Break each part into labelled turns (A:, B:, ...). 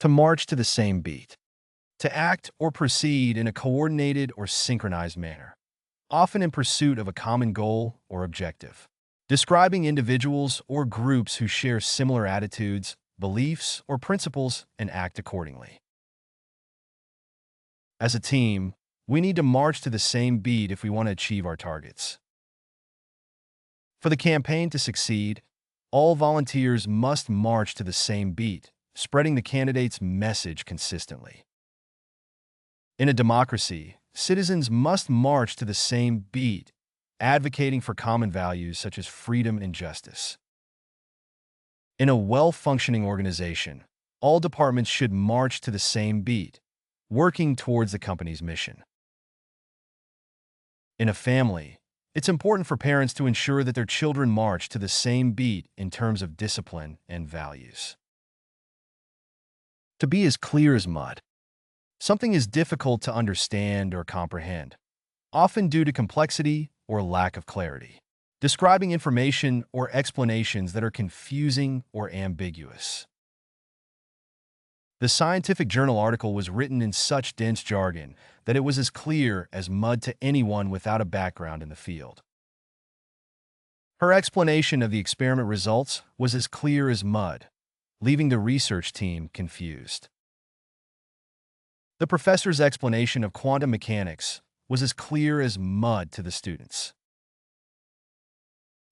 A: To march to the same beat. To act or proceed in a coordinated or synchronized manner, often in pursuit of a common goal or objective. Describing individuals or groups who share similar attitudes, beliefs, or principles and act accordingly. As a team, we need to march to the same beat if we want to achieve our targets. For the campaign to succeed, all volunteers must march to the same beat, spreading the candidate's message consistently. In a democracy, citizens must march to the same beat, advocating for common values such as freedom and justice. In a well-functioning organization, all departments should march to the same beat, working towards the company's mission. In a family, it's important for parents to ensure that their children march to the same beat in terms of discipline and values. To be as clear as mud. Something is difficult to understand or comprehend, often due to complexity or lack of clarity. Describing information or explanations that are confusing or ambiguous. The scientific journal article was written in such dense jargon that it was as clear as mud to anyone without a background in the field. Her explanation of the experiment results was as clear as mud, leaving the research team confused. The professor's explanation of quantum mechanics was as clear as mud to the students.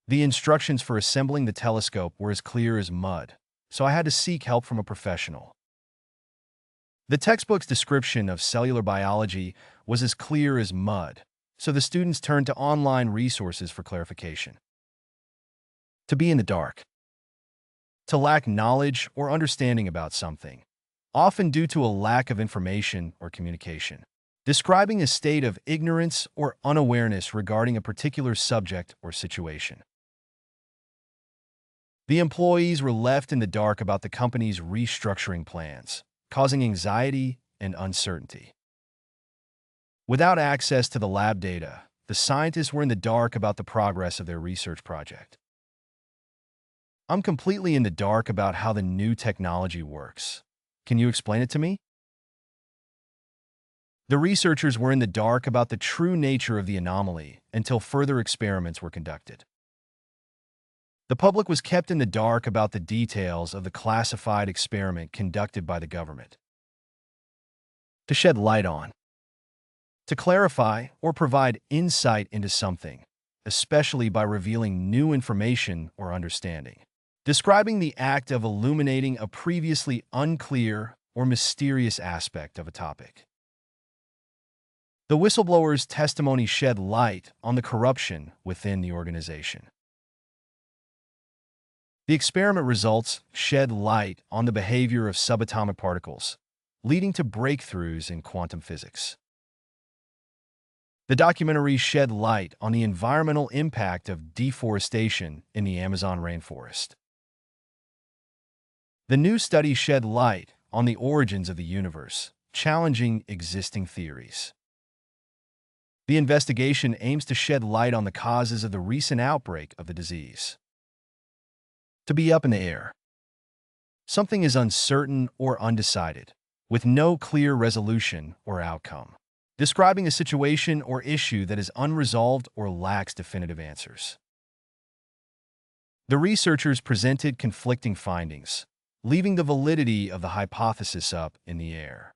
A: The instructions for assembling the telescope were as clear as mud, so I had to seek help from a professional. The textbook's description of cellular biology was as clear as mud, so the students turned to online resources for clarification. To be in the dark. To lack knowledge or understanding about something, often due to a lack of information or communication. Describing a state of ignorance or unawareness regarding a particular subject or situation. The employees were left in the dark about the company's restructuring plans, causing anxiety and uncertainty. Without access to the lab data, the scientists were in the dark about the progress of their research project. I'm completely in the dark about how the new technology works. Can you explain it to me? The researchers were in the dark about the true nature of the anomaly until further experiments were conducted. The public was kept in the dark about the details of the classified experiment conducted by the government. To shed light on. To clarify or provide insight into something, especially by revealing new information or understanding. Describing the act of illuminating a previously unclear or mysterious aspect of a topic. The whistleblower's testimony shed light on the corruption within the organization. The experiment results shed light on the behavior of subatomic particles, leading to breakthroughs in quantum physics. The documentary shed light on the environmental impact of deforestation in the Amazon rainforest. The new study shed light on the origins of the universe, challenging existing theories. The investigation aims to shed light on the causes of the recent outbreak of the disease. To be up in the air. Something is uncertain or undecided, with no clear resolution or outcome. Describing a situation or issue that is unresolved or lacks definitive answers. The researchers presented conflicting findings, leaving the validity of the hypothesis up in the air.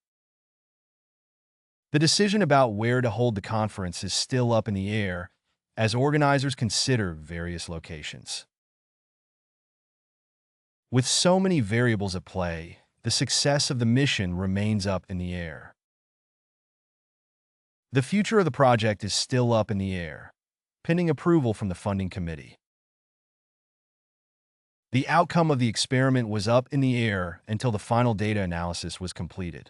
A: The decision about where to hold the conference is still up in the air as organizers consider various locations. With so many variables at play, the success of the mission remains up in the air. The future of the project is still up in the air, pending approval from the funding committee. The outcome of the experiment was up in the air until the final data analysis was completed.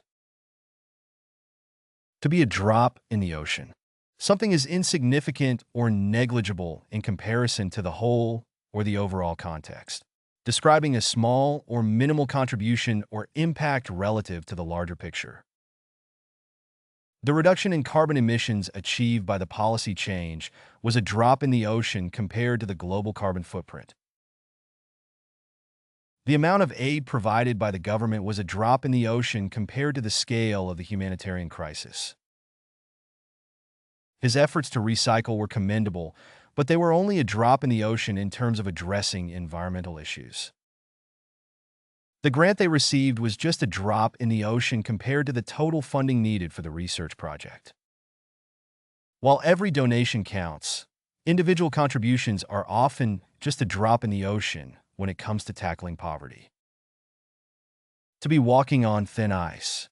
A: To be a drop in the ocean. Something is insignificant or negligible in comparison to the whole or the overall context. Describing a small or minimal contribution or impact relative to the larger picture. The reduction in carbon emissions achieved by the policy change was a drop in the ocean compared to the global carbon footprint. The amount of aid provided by the government was a drop in the ocean compared to the scale of the humanitarian crisis. His efforts to recycle were commendable, but they were only a drop in the ocean in terms of addressing environmental issues. The grant they received was just a drop in the ocean compared to the total funding needed for the research project. While every donation counts, individual contributions are often just a drop in the ocean when it comes to tackling poverty. To be walking on thin ice.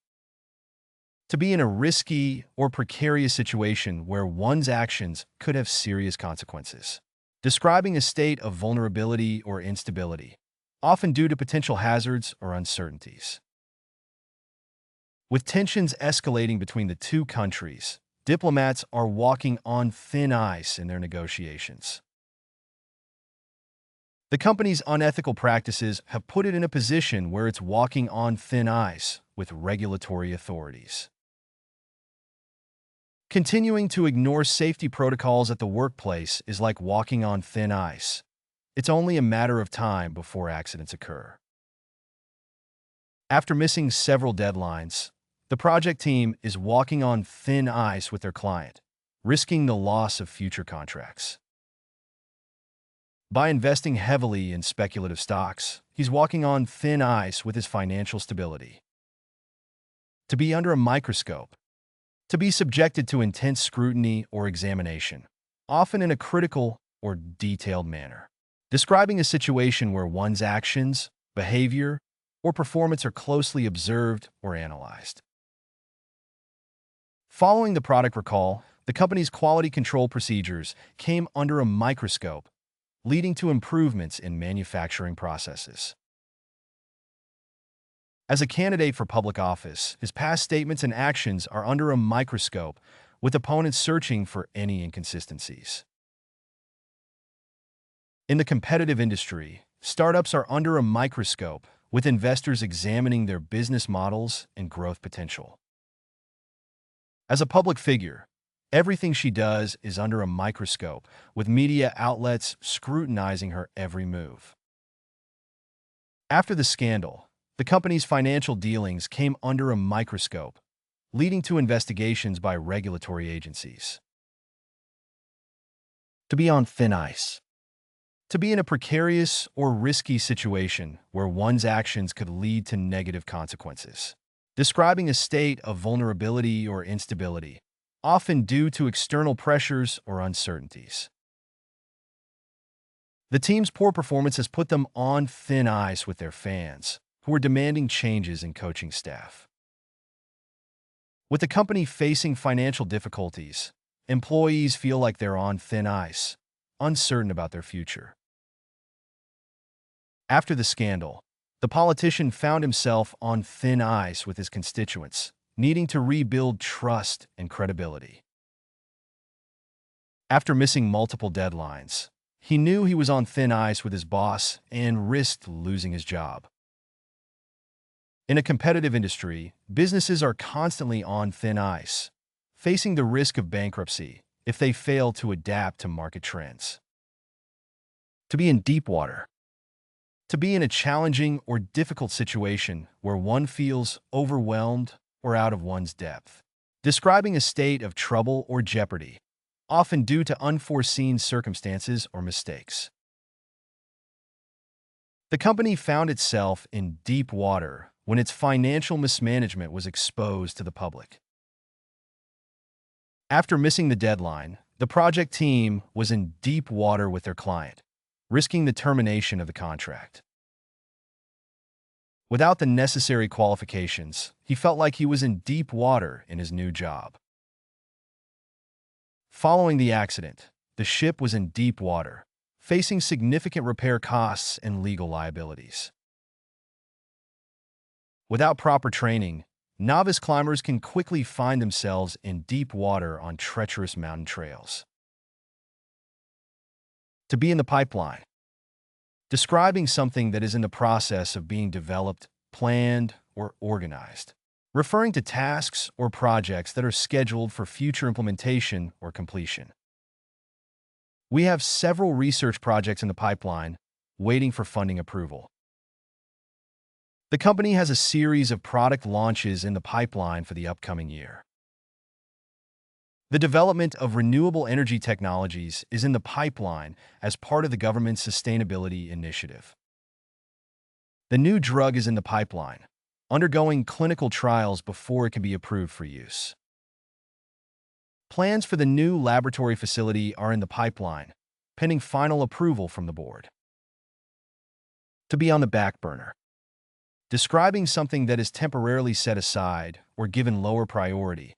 A: To be in a risky or precarious situation where one's actions could have serious consequences. Describing a state of vulnerability or instability, often due to potential hazards or uncertainties. With tensions escalating between the two countries, diplomats are walking on thin ice in their negotiations. The company's unethical practices have put it in a position where it's walking on thin ice with regulatory authorities. Continuing to ignore safety protocols at the workplace is like walking on thin ice. It's only a matter of time before accidents occur. After missing several deadlines, the project team is walking on thin ice with their client, risking the loss of future contracts. By investing heavily in speculative stocks, he's walking on thin ice with his financial stability. To be under a microscope. To be subjected to intense scrutiny or examination, often in a critical or detailed manner. Describing a situation where one's actions, behavior, or performance are closely observed or analyzed. Following the product recall, the company's quality control procedures came under a microscope, leading to improvements in manufacturing processes. As a candidate for public office, his past statements and actions are under a microscope, with opponents searching for any inconsistencies. In the competitive industry, startups are under a microscope, with investors examining their business models and growth potential. As a public figure, everything she does is under a microscope, with media outlets scrutinizing her every move. After the scandal, the company's financial dealings came under a microscope, leading to investigations by regulatory agencies. To be on thin ice. To be in a precarious or risky situation where one's actions could lead to negative consequences. Describing a state of vulnerability or instability, often due to external pressures or uncertainties. The team's poor performance has put them on thin ice with their fans, who are demanding changes in coaching staff. With the company facing financial difficulties, employees feel like they're on thin ice, uncertain about their future. After the scandal, the politician found himself on thin ice with his constituents, needing to rebuild trust and credibility. After missing multiple deadlines, he knew he was on thin ice with his boss and risked losing his job. In a competitive industry, businesses are constantly on thin ice, facing the risk of bankruptcy if they fail to adapt to market trends. To be in deep water. To be in a challenging or difficult situation where one feels overwhelmed or out of one's depth. Describing a state of trouble or jeopardy, often due to unforeseen circumstances or mistakes. The company found itself in deep water when its financial mismanagement was exposed to the public. After missing the deadline, the project team was in deep water with their client, risking the termination of the contract. Without the necessary qualifications, he felt like he was in deep water in his new job. Following the accident, the ship was in deep water, facing significant repair costs and legal liabilities. Without proper training, novice climbers can quickly find themselves in deep water on treacherous mountain trails. To be in the pipeline. Describing something that is in the process of being developed, planned, or organized. Referring to tasks or projects that are scheduled for future implementation or completion. We have several research projects in the pipeline waiting for funding approval. The company has a series of product launches in the pipeline for the upcoming year. The development of renewable energy technologies is in the pipeline as part of the government's sustainability initiative. The new drug is in the pipeline, undergoing clinical trials before it can be approved for use. Plans for the new laboratory facility are in the pipeline, pending final approval from the board. To be on the back burner. Describing something that is temporarily set aside or given lower priority,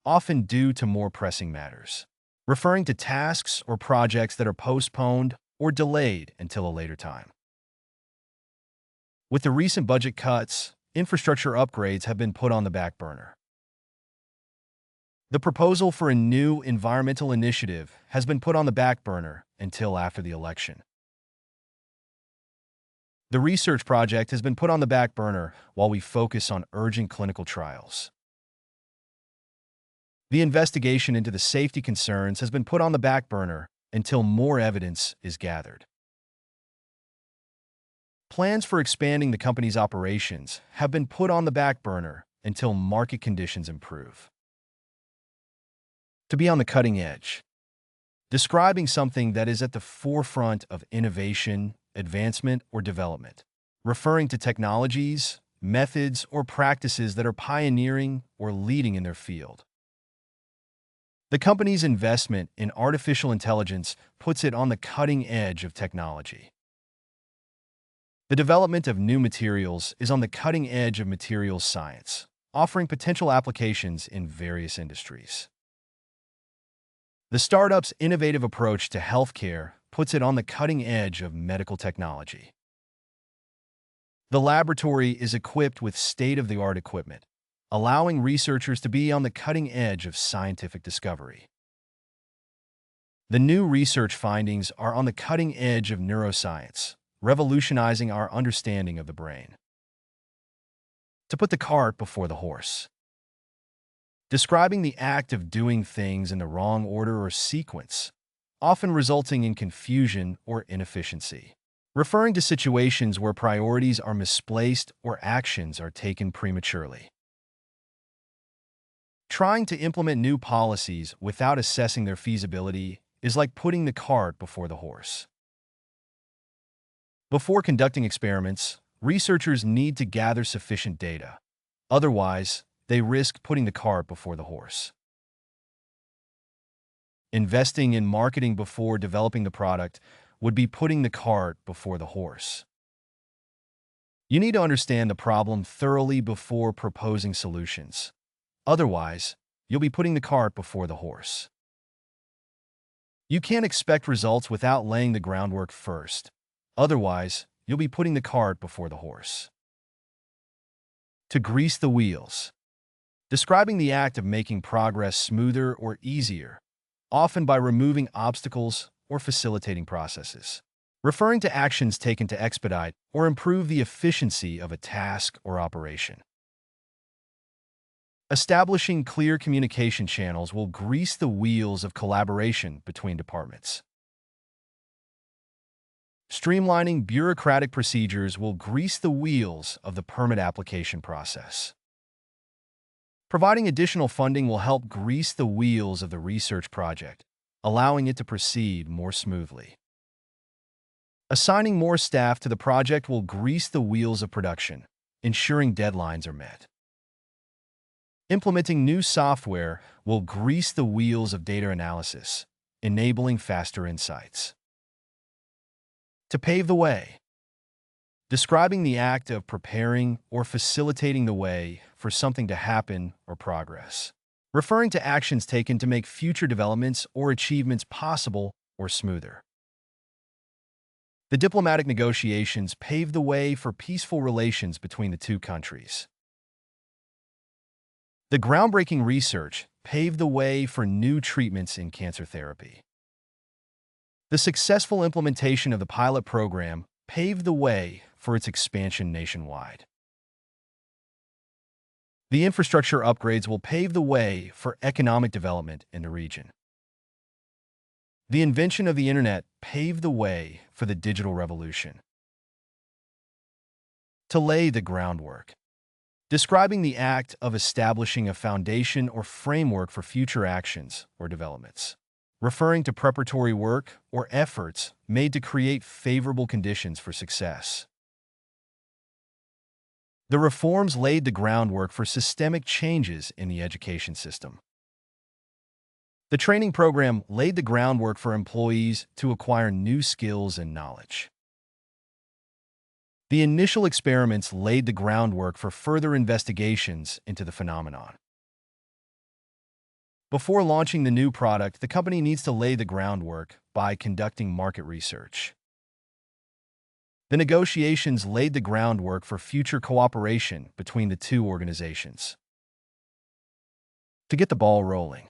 A: often due to more pressing matters. Referring to tasks or projects that are postponed or delayed until a later time. With the recent budget cuts, infrastructure upgrades have been put on the back burner. The proposal for a new environmental initiative has been put on the back burner until after the election. The research project has been put on the back burner while we focus on urgent clinical trials. The investigation into the safety concerns has been put on the back burner until more evidence is gathered. Plans for expanding the company's operations have been put on the back burner until market conditions improve. To be on the cutting edge. Describing something that is at the forefront of innovation, advancement, or development. Referring to technologies, methods, or practices that are pioneering or leading in their field. The company's investment in artificial intelligence puts it on the cutting edge of technology. The development of new materials is on the cutting edge of materials science, offering potential applications in various industries. The startup's innovative approach to healthcare puts it on the cutting edge of medical technology. The laboratory is equipped with state-of-the-art equipment, allowing researchers to be on the cutting edge of scientific discovery. The new research findings are on the cutting edge of neuroscience, revolutionizing our understanding of the brain. To put the cart before the horse. Describing the act of doing things in the wrong order or sequence, often resulting in confusion or inefficiency. Referring to situations where priorities are misplaced or actions are taken prematurely. Trying to implement new policies without assessing their feasibility is like putting the cart before the horse. Before conducting experiments, researchers need to gather sufficient data. Otherwise, they risk putting the cart before the horse. Investing in marketing before developing the product would be putting the cart before the horse. You need to understand the problem thoroughly before proposing solutions. Otherwise, you'll be putting the cart before the horse. You can't expect results without laying the groundwork first. Otherwise, you'll be putting the cart before the horse. To grease the wheels. Describing the act of making progress smoother or easier, often by removing obstacles or facilitating processes. Referring to actions taken to expedite or improve the efficiency of a task or operation. Establishing clear communication channels will grease the wheels of collaboration between departments. Streamlining bureaucratic procedures will grease the wheels of the permit application process. Providing additional funding will help grease the wheels of the research project, allowing it to proceed more smoothly. Assigning more staff to the project will grease the wheels of production, ensuring deadlines are met. Implementing new software will grease the wheels of data analysis, enabling faster insights. To pave the way. Describing the act of preparing or facilitating the way for something to happen or progress. Referring to actions taken to make future developments or achievements possible or smoother. The diplomatic negotiations paved the way for peaceful relations between the two countries. The groundbreaking research paved the way for new treatments in cancer therapy. The successful implementation of the pilot program paved the way for its expansion nationwide. The infrastructure upgrades will pave the way for economic development in the region. The invention of the Internet paved the way for the digital revolution. To lay the groundwork. Describing the act of establishing a foundation or framework for future actions or developments. Referring to preparatory work or efforts made to create favorable conditions for success. The reforms laid the groundwork for systemic changes in the education system. The training program laid the groundwork for employees to acquire new skills and knowledge. The initial experiments laid the groundwork for further investigations into the phenomenon. Before launching the new product, the company needs to lay the groundwork by conducting market research. The negotiations laid the groundwork for future cooperation between the two organizations. To get the ball rolling.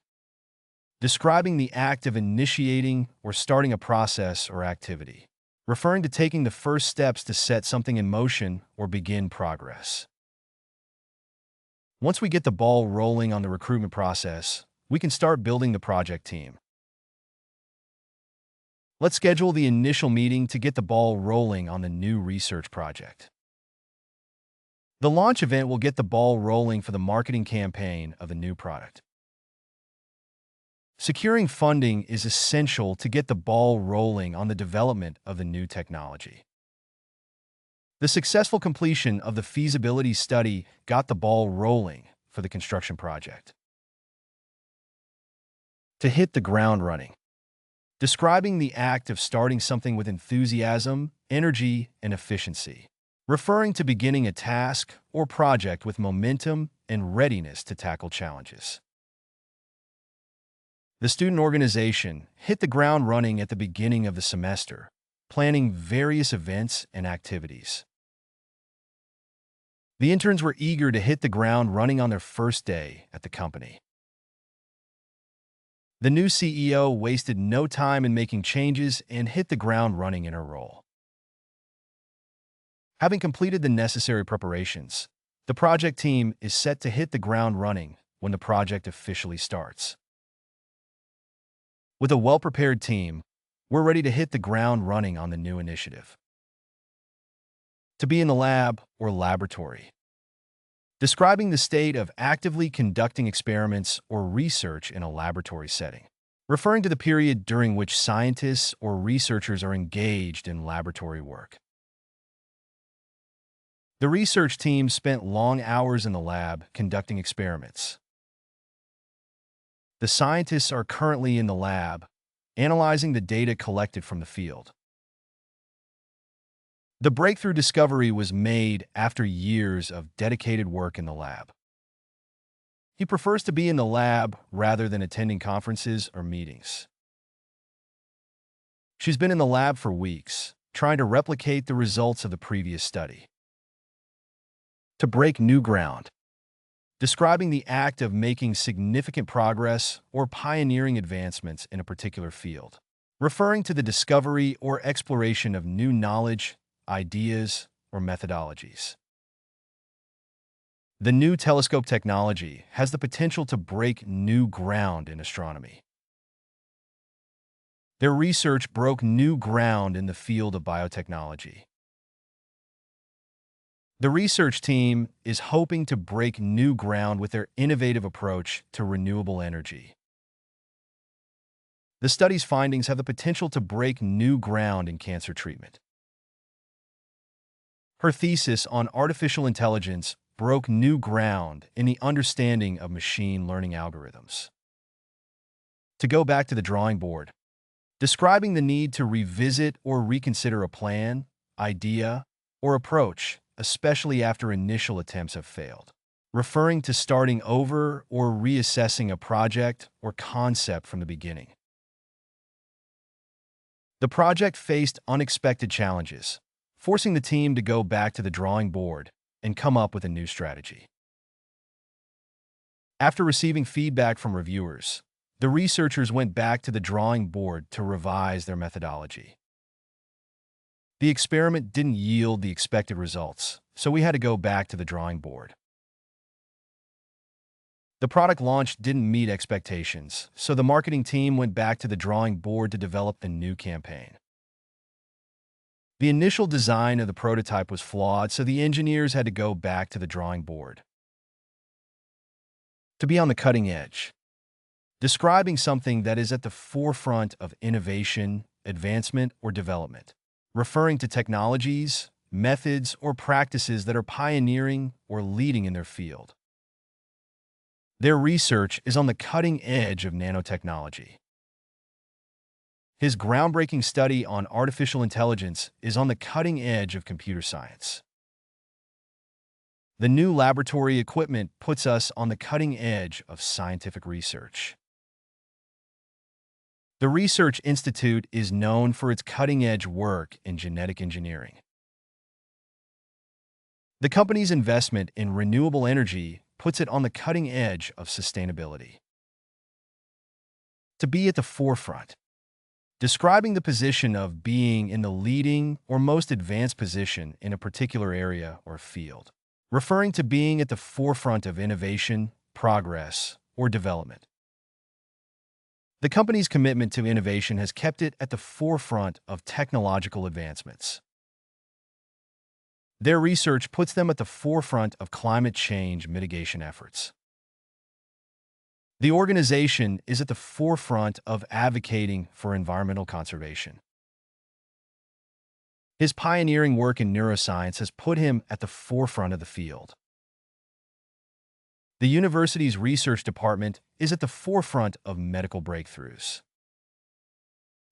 A: Describing the act of initiating or starting a process or activity. Referring to taking the first steps to set something in motion or begin progress. Once we get the ball rolling on the recruitment process, we can start building the project team. Let's schedule the initial meeting to get the ball rolling on the new research project. The launch event will get the ball rolling for the marketing campaign of the new product. Securing funding is essential to get the ball rolling on the development of the new technology. The successful completion of the feasibility study got the ball rolling for the construction project. To hit the ground running. Describing the act of starting something with enthusiasm, energy, and efficiency. Referring to beginning a task or project with momentum and readiness to tackle challenges. The student organization hit the ground running at the beginning of the semester, planning various events and activities. The interns were eager to hit the ground running on their first day at the company. The new CEO wasted no time in making changes and hit the ground running in her role. Having completed the necessary preparations, the project team is set to hit the ground running when the project officially starts. With a well-prepared team, we're ready to hit the ground running on the new initiative. To be in the lab or laboratory. Describing the state of actively conducting experiments or research in a laboratory setting. Referring to the period during which scientists or researchers are engaged in laboratory work. The research team spent long hours in the lab conducting experiments. The scientists are currently in the lab, analyzing the data collected from the field. The breakthrough discovery was made after years of dedicated work in the lab. He prefers to be in the lab rather than attending conferences or meetings. She's been in the lab for weeks, trying to replicate the results of the previous study. To break new ground. Describing the act of making significant progress or pioneering advancements in a particular field. Referring to the discovery or exploration of new knowledge, ideas, or methodologies. The new telescope technology has the potential to break new ground in astronomy. Their research broke new ground in the field of biotechnology. The research team is hoping to break new ground with their innovative approach to renewable energy. The study's findings have the potential to break new ground in cancer treatment. Her thesis on artificial intelligence broke new ground in the understanding of machine learning algorithms. To go back to the drawing board. Describing the need to revisit or reconsider a plan, idea, or approach, especially after initial attempts have failed. Referring to starting over or reassessing a project or concept from the beginning. The project faced unexpected challenges, forcing the team to go back to the drawing board and come up with a new strategy. After receiving feedback from reviewers, the researchers went back to the drawing board to revise their methodology. The experiment didn't yield the expected results, so we had to go back to the drawing board. The product launch didn't meet expectations, so the marketing team went back to the drawing board to develop the new campaign. The initial design of the prototype was flawed, so the engineers had to go back to the drawing board. To be on the cutting edge. Describing something that is at the forefront of innovation, advancement, or development. Referring to technologies, methods, or practices that are pioneering or leading in their field. Their research is on the cutting edge of nanotechnology. His groundbreaking study on artificial intelligence is on the cutting edge of computer science. The new laboratory equipment puts us on the cutting edge of scientific research. The Research Institute is known for its cutting-edge work in genetic engineering. The company's investment in renewable energy puts it on the cutting edge of sustainability. To be at the forefront. Describing the position of being in the leading or most advanced position in a particular area or field. Referring to being at the forefront of innovation, progress, or development. The company's commitment to innovation has kept it at the forefront of technological advancements. Their research puts them at the forefront of climate change mitigation efforts. The organization is at the forefront of advocating for environmental conservation. His pioneering work in neuroscience has put him at the forefront of the field. The university's research department is at the forefront of medical breakthroughs.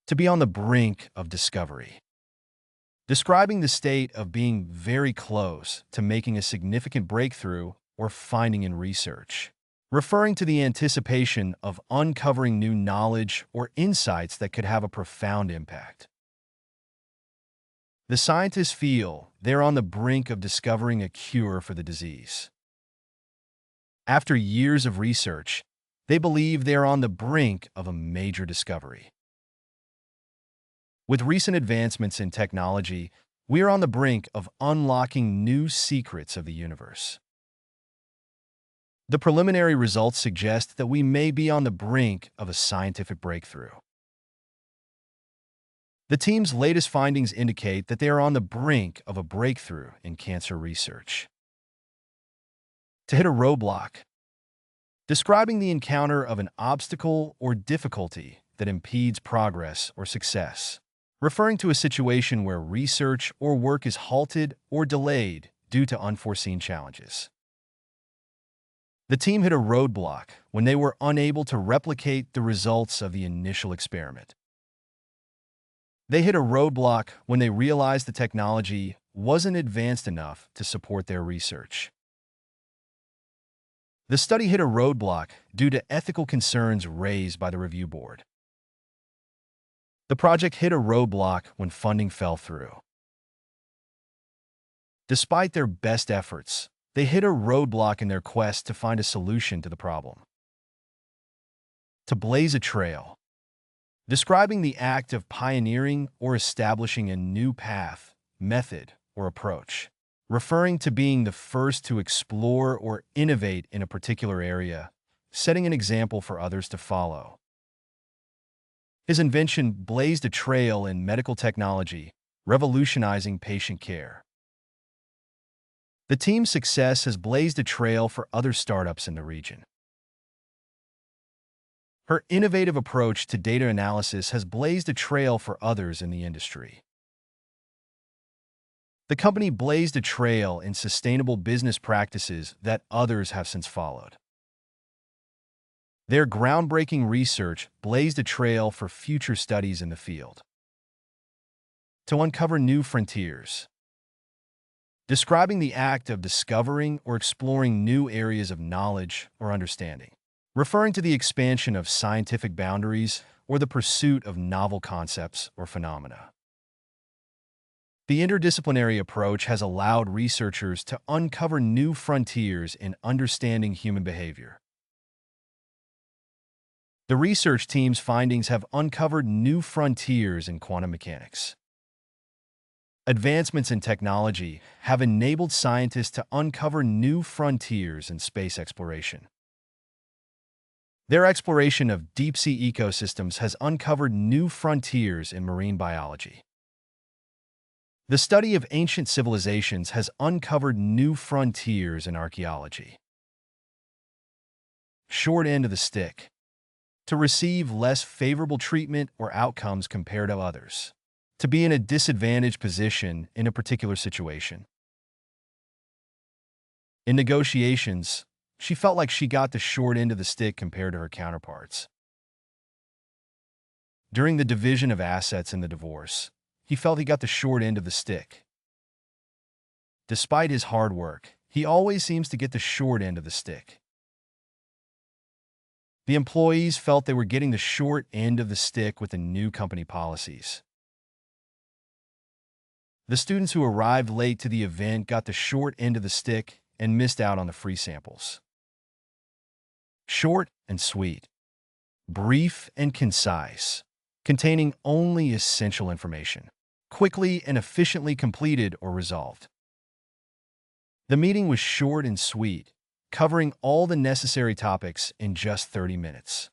A: To be on the brink of discovery. Describing the state of being very close to making a significant breakthrough or finding in research. Referring to the anticipation of uncovering new knowledge or insights that could have a profound impact. The scientists feel they're on the brink of discovering a cure for the disease. After years of research, they believe they are on the brink of a major discovery. With recent advancements in technology, we are on the brink of unlocking new secrets of the universe. The preliminary results suggest that we may be on the brink of a scientific breakthrough. The team's latest findings indicate that they are on the brink of a breakthrough in cancer research. To hit a roadblock. Describing the encounter of an obstacle or difficulty that impedes progress or success. Referring to a situation where research or work is halted or delayed due to unforeseen challenges. The team hit a roadblock when they were unable to replicate the results of the initial experiment. They hit a roadblock when they realized the technology wasn't advanced enough to support their research. The study hit a roadblock due to ethical concerns raised by the review board. The project hit a roadblock when funding fell through. Despite their best efforts, they hit a roadblock in their quest to find a solution to the problem. To blaze a trail. Describing the act of pioneering or establishing a new path, method, or approach. Referring to being the first to explore or innovate in a particular area, setting an example for others to follow. His invention blazed a trail in medical technology, revolutionizing patient care. The team's success has blazed a trail for other startups in the region. Her innovative approach to data analysis has blazed a trail for others in the industry. The company blazed a trail in sustainable business practices that others have since followed. Their groundbreaking research blazed a trail for future studies in the field. To uncover new frontiers. Describing the act of discovering or exploring new areas of knowledge or understanding. Referring to the expansion of scientific boundaries or the pursuit of novel concepts or phenomena. The interdisciplinary approach has allowed researchers to uncover new frontiers in understanding human behavior. The research team's findings have uncovered new frontiers in quantum mechanics. Advancements in technology have enabled scientists to uncover new frontiers in space exploration. Their exploration of deep-sea ecosystems has uncovered new frontiers in marine biology. The study of ancient civilizations has uncovered new frontiers in archaeology. Short end of the stick. To receive less favorable treatment or outcomes compared to others. To be in a disadvantaged position in a particular situation. In negotiations, she felt like she got the short end of the stick compared to her counterparts. During the division of assets in the divorce, he felt he got the short end of the stick. Despite his hard work, he always seems to get the short end of the stick. The employees felt they were getting the short end of the stick with the new company policies. The students who arrived late to the event got the short end of the stick and missed out on the free samples. Short and sweet. Brief and concise, containing only essential information. Quickly and efficiently completed or resolved. The meeting was short and sweet, covering all the necessary topics in just 30 minutes.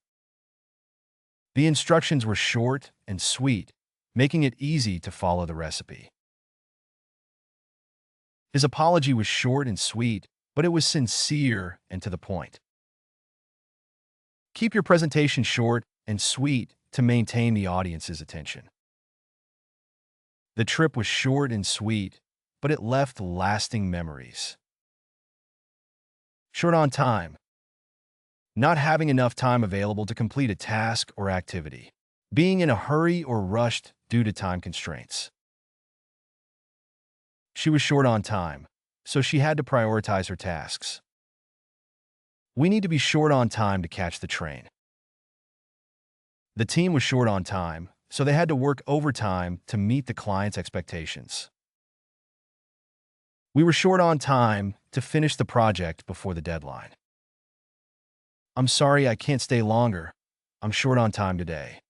A: The instructions were short and sweet, making it easy to follow the recipe. His apology was short and sweet, but it was sincere and to the point. Keep your presentation short and sweet to maintain the audience's attention. The trip was short and sweet, but it left lasting memories. Short on time. Not having enough time available to complete a task or activity. Being in a hurry or rushed due to time constraints. She was short on time, so she had to prioritize her tasks. We need to be short on time to catch the train. The team was short on time, so they had to work overtime to meet the client's expectations. We were short on time to finish the project before the deadline. I'm sorry I can't stay longer. I'm short on time today.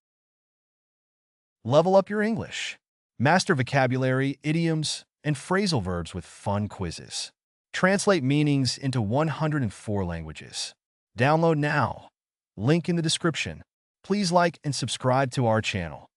A: Level up your English. Master vocabulary, idioms, and phrasal verbs with fun quizzes. Translate meanings into 104 languages. Download now. Link in the description. Please like and subscribe to our channel.